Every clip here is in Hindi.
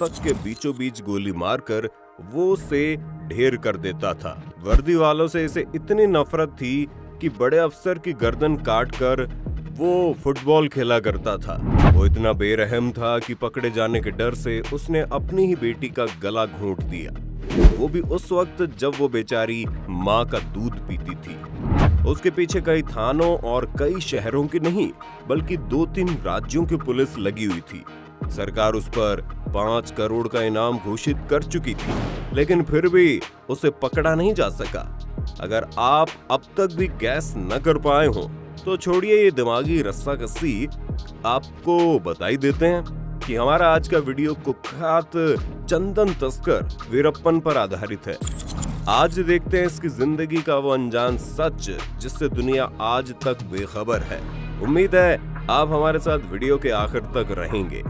मस्तक के बीचों बीच गोली मारकर वो उसे ढेर कर देता था। वर्दी वालों से इसे इतनी नफरत थी कि बड़े अफसर की गर्दन काटकर वो फुटबॉल खेला करता था। वो इतना बेरहम था कि पकड़े जाने के डर से उसने अपनी ही बेटी का गला घोंट दिया, वो भी उस वक्त जब वो बेचारी माँ का दूध पीती थी। उसके पीछे कई थानों और कई शहरों की नहीं बल्कि 2-3 राज्यों की पुलिस लगी हुई थी। सरकार उस पर 5 करोड़ का इनाम घोषित कर चुकी थी, लेकिन फिर भी उसे पकड़ा नहीं जा सका। अगर आप अब तक भी गैस न कर पाए हो तो छोड़िए ये दिमागी रस्साकसी, आपको बताई देते हैं कि हमारा आज का वीडियो कुख्यात चंदन तस्कर वीरप्पन पर आधारित है। आज देखते हैं इसकी जिंदगी का वो अनजान सच जिससे दुनिया आज तक बेखबर है। उम्मीद है आप हमारे साथ वीडियो के आखिर तक रहेंगे।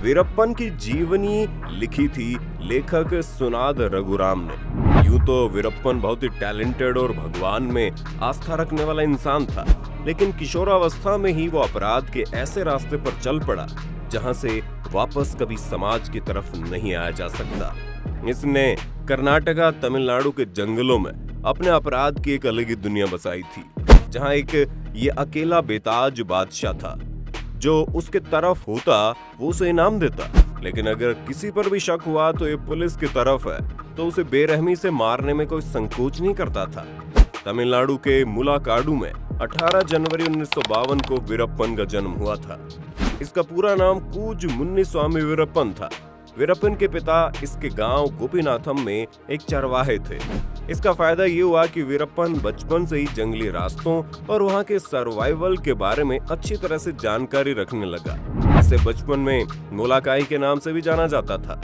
वीरप्पन की जीवनी लिखी थी लेखक सुनाद रघुराम ने। यूं तो वीरप्पन बहुत ही टैलेंटेड और भगवान में आस्था रखने वाला इंसान था, लेकिन किशोरावस्था में ही वो अपराध के ऐसे रास्ते पर चल पड़ा जहां से वापस कभी समाज की तरफ नहीं आया जा सकता। इसने कर्नाटका तमिलनाडु के जंगलों में अपने अपराध की एक अलग ही दुनिया बसाई थी, जहां एक ये अकेला बेताज बादशाह था। जो उसके तरफ होता वो उसे इनाम देता, लेकिन अगर किसी पर भी शक हुआ तो ये पुलिस की तरफ है तो उसे बेरहमी से मारने में कोई संकोच नहीं करता था। तमिलनाडु के मुलाकाडू में 18 जनवरी 1952 को वीरप्पन का जन्म हुआ था। इसका पूरा नाम कूज मुन्नीस्वामी वीरप्पन था। वीरप्पन के पिता इसके गांव गोपीनाथम में एक चरवाहे थे। इसका फायदा ये हुआ कि वीरप्पन बचपन से ही जंगली रास्तों और वहां के सर्वाइवल के बारे में अच्छी तरह से जानकारी रखने लगा। इसे बचपन में मुलाकाई के नाम से भी जाना जाता था।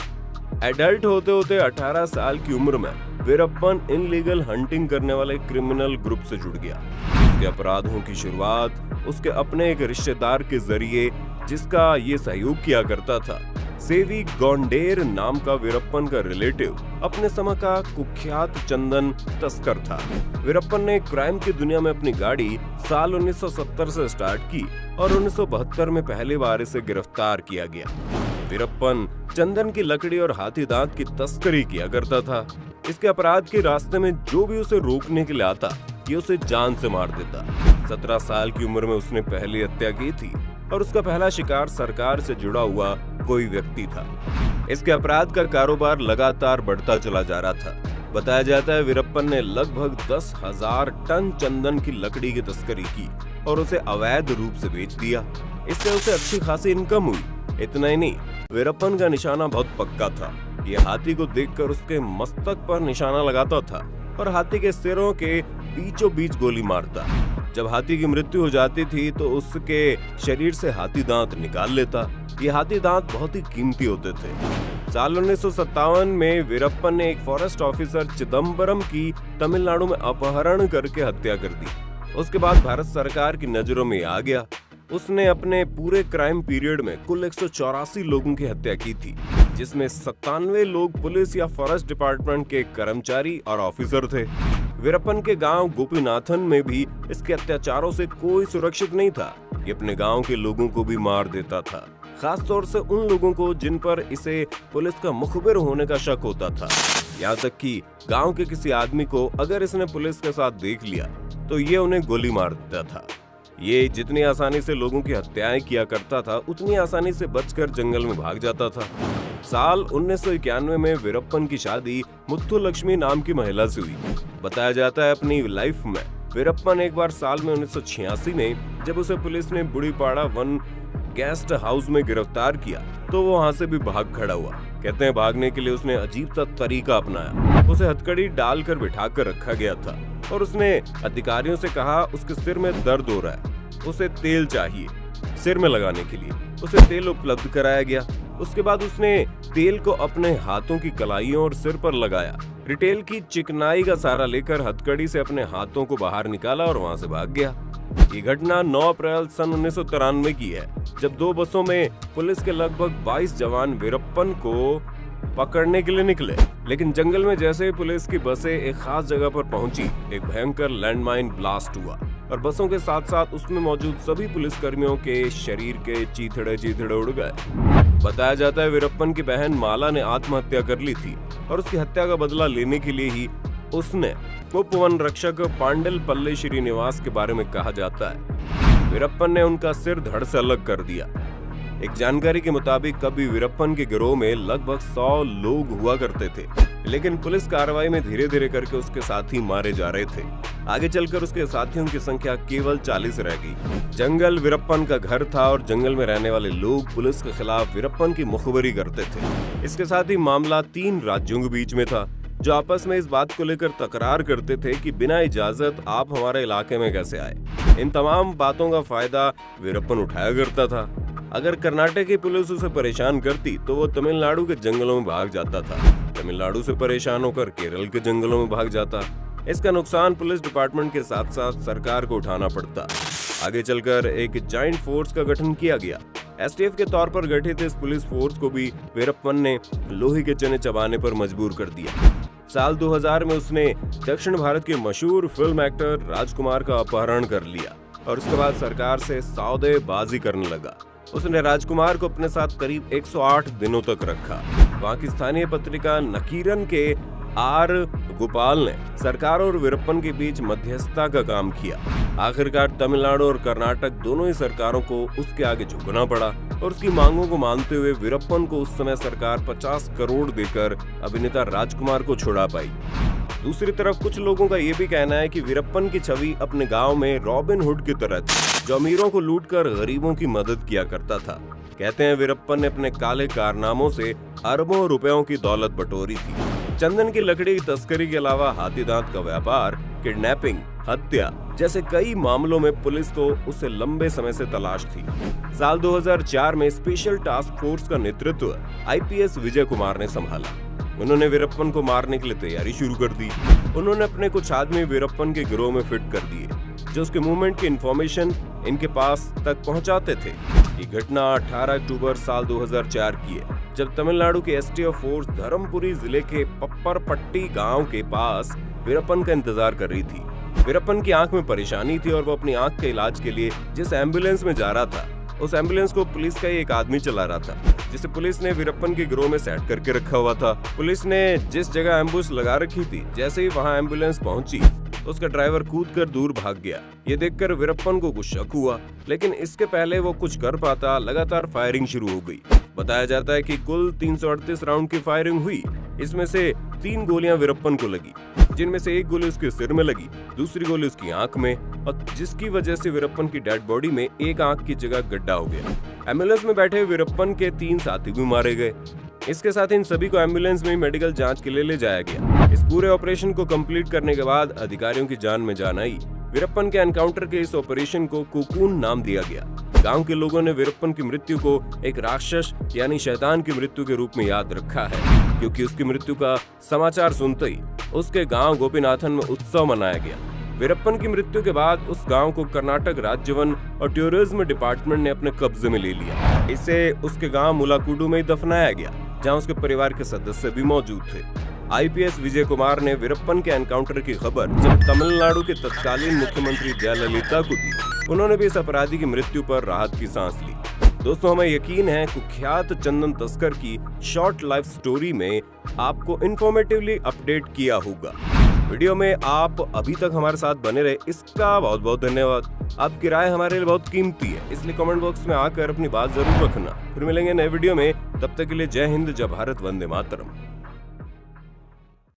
एडल्ट होते होते 18 साल की उम्र में वीरप्पन इनलीगल हंटिंग करने वाले क्रिमिनल ग्रुप से जुड़ गया। उसके अपराधों की शुरुआत उसके अपने एक रिश्तेदार के जरिए, जिसका ये सहयोग किया करता था। सेवी गौंडेर नाम का वीरप्पन का रिलेटिव अपने समय का कुख्यात चंदन तस्कर था। वीरप्पन ने क्राइम की दुनिया में अपनी गाड़ी साल 1970 से स्टार्ट की और 1972 में पहली बार इसे गिरफ्तार किया गया। वीरप्पन चंदन की लकड़ी और हाथी दांत की तस्करी किया करता था। इसके अपराध के रास्ते में जो भी उसे रोकने के लिए आता, ये उसे जान से मार देता। 17 साल की उम्र में उसने पहली हत्या की थी और उसका पहला शिकार सरकार से जुड़ा हुआ कोई व्यक्ति था। इसके अपराध का कारोबार लगातार बढ़ता चला जा रहा था। बताया जाता है वीरप्पन ने लगभग 10,000 टन चंदन की लकड़ी की तस्करी की और उसे अवैध रूप से बेच दिया। इससे उसे अच्छी खासी इनकम हुई। इतना ही नहीं, वीरप्पन का निशाना बहुत पक्का था। ये हाथी को देखकर उसके मस्तक पर निशाना लगाता था और हाथी के सिरों के बीचों बीच गोली मारता। जब हाथी की मृत्यु हो जाती थी तो उसके शरीर से हाथी दांत निकाल लेता। ये हाथी दांत बहुत ही कीमती होते थे। साल 1957 में वीरप्पन ने एक फॉरेस्ट ऑफिसर चिदम्बरम की तमिलनाडु में अपहरण करके हत्या कर दी। उसके बाद भारत सरकार की नजरों में आ गया। उसने अपने पूरे क्राइम पीरियड में कुल 184 लोगों की हत्या की थी, जिसमें 97 लोग पुलिस या फॉरेस्ट डिपार्टमेंट के कर्मचारी और ऑफिसर थे। वीरप्पन के गांव गोपीनाथन में भी इसके अत्याचारों से कोई सुरक्षित नहीं था। ये अपने गांव के लोगों को भी मार देता था, खास तौर से उन लोगों को जिन पर इसे पुलिस का मुखबिर होने का शक होता था। यहाँ तक कि गांव के किसी आदमी को अगर इसने पुलिस के साथ देख लिया तो ये उन्हें गोली मार देता था। ये जितनी आसानी से लोगों की हत्याएं किया करता था, उतनी आसानी से बचकर जंगल में भाग जाता था। साल 1991 में वीरप्पन की शादी मुथुलक्ष्मी नाम की महिला से हुई। बताया जाता है अपनी लाइफ में वीरप्पन एक बार साल में 1986 में जब उसे पुलिस ने बुढ़ीपाड़ा वन गेस्ट हाउस में गिरफ्तार किया तो वो वहां से भी भाग खड़ा हुआ। कहते हैं भागने के लिए उसने अजीब सा तरीका अपनाया। उसे हथकड़ी डालकर बिठा कर रखा गया था और उसने अधिकारियों से कहा उसके सिर में दर्द हो रहा है, उसे तेल चाहिए सिर में लगाने के लिए। उसे तेल उपलब्ध कराया गया। उसके बाद उसने तेल को अपने हाथों की कलाइयों और सिर पर लगाया। रिटेल की चिकनाई का सहारा लेकर हथकड़ी से अपने हाथों को बाहर निकाला और वहां से भाग गया। ये घटना 9 अप्रैल सन 1993 की है, जब 2 बसों में पुलिस के लगभग 22 जवान वीरप्पन को पकड़ने के लिए निकले। लेकिन जंगल में जैसे ही पुलिस की बसें एक खास जगह पर पहुंची, एक भयंकर लैंडमाइन ब्लास्ट हुआ और बसों के साथ साथ उसमें मौजूद सभी पुलिसकर्मियों के शरीर के चीथड़े उड़ गए। बताया जाता है वीरप्पन की बहन माला ने आत्महत्या कर ली थी और उसकी हत्या का बदला लेने के लिए ही उसने उप वन रक्षक पांडल पल्ले श्रीनिवास के बारे में कहा जाता है। वीरप्पन ने उनका सिर धड़ से अलग कर दिया। एक जानकारी के मुताबिक कभी वीरप्पन के गिरोह में लगभग 100 लोग हुआ करते थे, लेकिन पुलिस कार्रवाई में धीरे धीरे करके उसके साथी मारे जा रहे थे। आगे चलकर उसके साथियों की संख्या केवल 40 रह गई। जंगल वीरप्पन का घर था और जंगल में रहने वाले लोग पुलिस के खिलाफ वीरप्पन की मुखबरी करते थे। इसके साथ ही मामला 3 राज्यों के बीच में था, जो आपस में इस बात को लेकर तकरार करते थे कि बिना इजाजत आप हमारे इलाके में कैसे आए। इन तमाम बातों का फायदा वीरप्पन उठाया करता था। अगर कर्नाटक की पुलिस उसे परेशान करती तो वो तमिलनाडु के जंगलों में भाग जाता था। तमिलनाडु से परेशान होकर केरल के जंगलों में भाग जाता। इसका नुकसान पुलिस डिपार्टमेंट के साथ साथ सरकार को उठाना पड़ता। आगे चलकर एक जॉइंट फोर्स का गठन किया गया। एसटीएफ के तौर पर गठित इस पुलिस फोर्स को भी वीरप्पन ने लोहे के चने चबाने पर मजबूर कर दिया। साल 2000 में उसने दक्षिण भारत के मशहूर फिल्म एक्टर राजकुमार का अपहरण कर लिया और उसके बाद सरकार से सौदेबाजी करने लगा। उसने राजकुमार को अपने साथ करीब 108 दिनों तक रखा। वहां की स्थानीय पत्रिका नकीरन के आर गोपाल ने सरकार और वीरप्पन के बीच मध्यस्थता का काम किया। आखिरकार तमिलनाडु और कर्नाटक दोनों ही सरकारों को उसके आगे झुकना पड़ा और उसकी मांगों को मानते हुए वीरप्पन को उस समय सरकार 50 करोड़ देकर अभिनेता राजकुमार को छुड़ा पाई। दूसरी तरफ कुछ लोगों का ये भी कहना है कि वीरप्पन की छवि अपने गांव में रॉबिन हुड की तरह थी, जो अमीरों को लूटकर गरीबों की मदद किया करता था। कहते हैं वीरप्पन ने अपने काले कारनामों से अरबों रुपयों की दौलत बटोरी थी। चंदन की लकड़ी की तस्करी के अलावा हाथी दांत का व्यापार, किडनैपिंग, हत्या जैसे कई मामलों में पुलिस को उसे लंबे समय से तलाश थी। साल 2004 में स्पेशल टास्क फोर्स का नेतृत्व आईपीएस विजय कुमार ने संभाला। उन्होंने वीरप्पन को मारने के लिए तैयारी शुरू कर दी। उन्होंने अपने कुछ आदमी वीरप्पन के गिरोह में फिट कर दिए, जो उसके मूवमेंट की इंफॉर्मेशन इनके पास तक पहुंचाते थे। ये घटना 18 अक्टूबर साल 2004 की है, जब तमिलनाडु की एसटीएफ फोर्स धर्मपुरी जिले के पप्परपट्टी गांव के पास वीरप्पन का इंतजार कर रही थी। वीरप्पन की आंख में परेशानी थी और वो अपनी आंख के इलाज के लिए जिस एम्बुलेंस में जा रहा था, उस एम्बुलेंस को पुलिस का ही एक आदमी चला रहा था, जिसे पुलिस ने वीरप्पन के गिरोह में सेट करके रखा हुआ था। पुलिस ने जिस जगह एम्बुलेंस लगा रखी थी, जैसे ही वहां एम्बुलेंस पहुंची, उसका ड्राइवर कूदकर दूर भाग गया। ये देखकर वीरप्पन को कुछ शक हुआ, लेकिन इसके पहले वो कुछ कर पाता, लगातार फायरिंग शुरू हो गई। बताया जाता है कि कुल 338 राउंड की फायरिंग हुई। इसमें से 3 गोलियां वीरप्पन को लगी, जिनमें से एक गोली उसके सिर में लगी, दूसरी गोली उसकी आंख में, और जिसकी वजह से वीरप्पन की डेड बॉडी में एक आंख की जगह गड्ढा हो गया। एम्बुलेंस में बैठे वीरप्पन के 3 साथी भी मारे गए। इसके साथ इन सभी को एम्बुलेंस में मेडिकल जांच के लिए ले जाया गया। इस पूरे ऑपरेशन को कंप्लीट करने के बाद अधिकारियों की जान में जान आई। वीरप्पन के एनकाउंटर के इस ऑपरेशन को कोकून नाम दिया गया। गांव के लोगों ने वीरप्पन की मृत्यु को एक राक्षस यानी शैतान की मृत्यु के रूप में याद रखा है, क्योंकि उसकी मृत्यु का समाचार सुनते ही उसके गांव गोपीनाथन में उत्सव मनाया गया। वीरप्पन की मृत्यु के बाद उस गांव को कर्नाटक राज्य वन और टूरिज्म डिपार्टमेंट ने अपने कब्जे में ले लिया। इसे उसके गांव मुलाकुडू में दफनाया गया, जहां उसके परिवार के सदस्य भी मौजूद थे। आईपीएस विजय कुमार ने वीरप्पन के एनकाउंटर की खबर जब तमिलनाडु के तत्कालीन मुख्यमंत्री जयललिता को दी, उन्होंने भी इस अपराधी की मृत्यु पर राहत की सांस ली। दोस्तों, हमें यकीन है कुख्यात चंदन तस्कर की शॉर्ट लाइफ स्टोरी में आपको इंफॉर्मेटिवली अपडेट किया होगा। वीडियो में आप अभी तक हमारे साथ बने रहे, इसका बहुत बहुत धन्यवाद। आपकी राय हमारे लिए बहुत कीमती है, इसलिए कमेंट बॉक्स में आकर अपनी बात जरूर रखना। फिर मिलेंगे नए वीडियो में, तब तक के लिए जय हिंद, जय भारत, वंदे मातरम।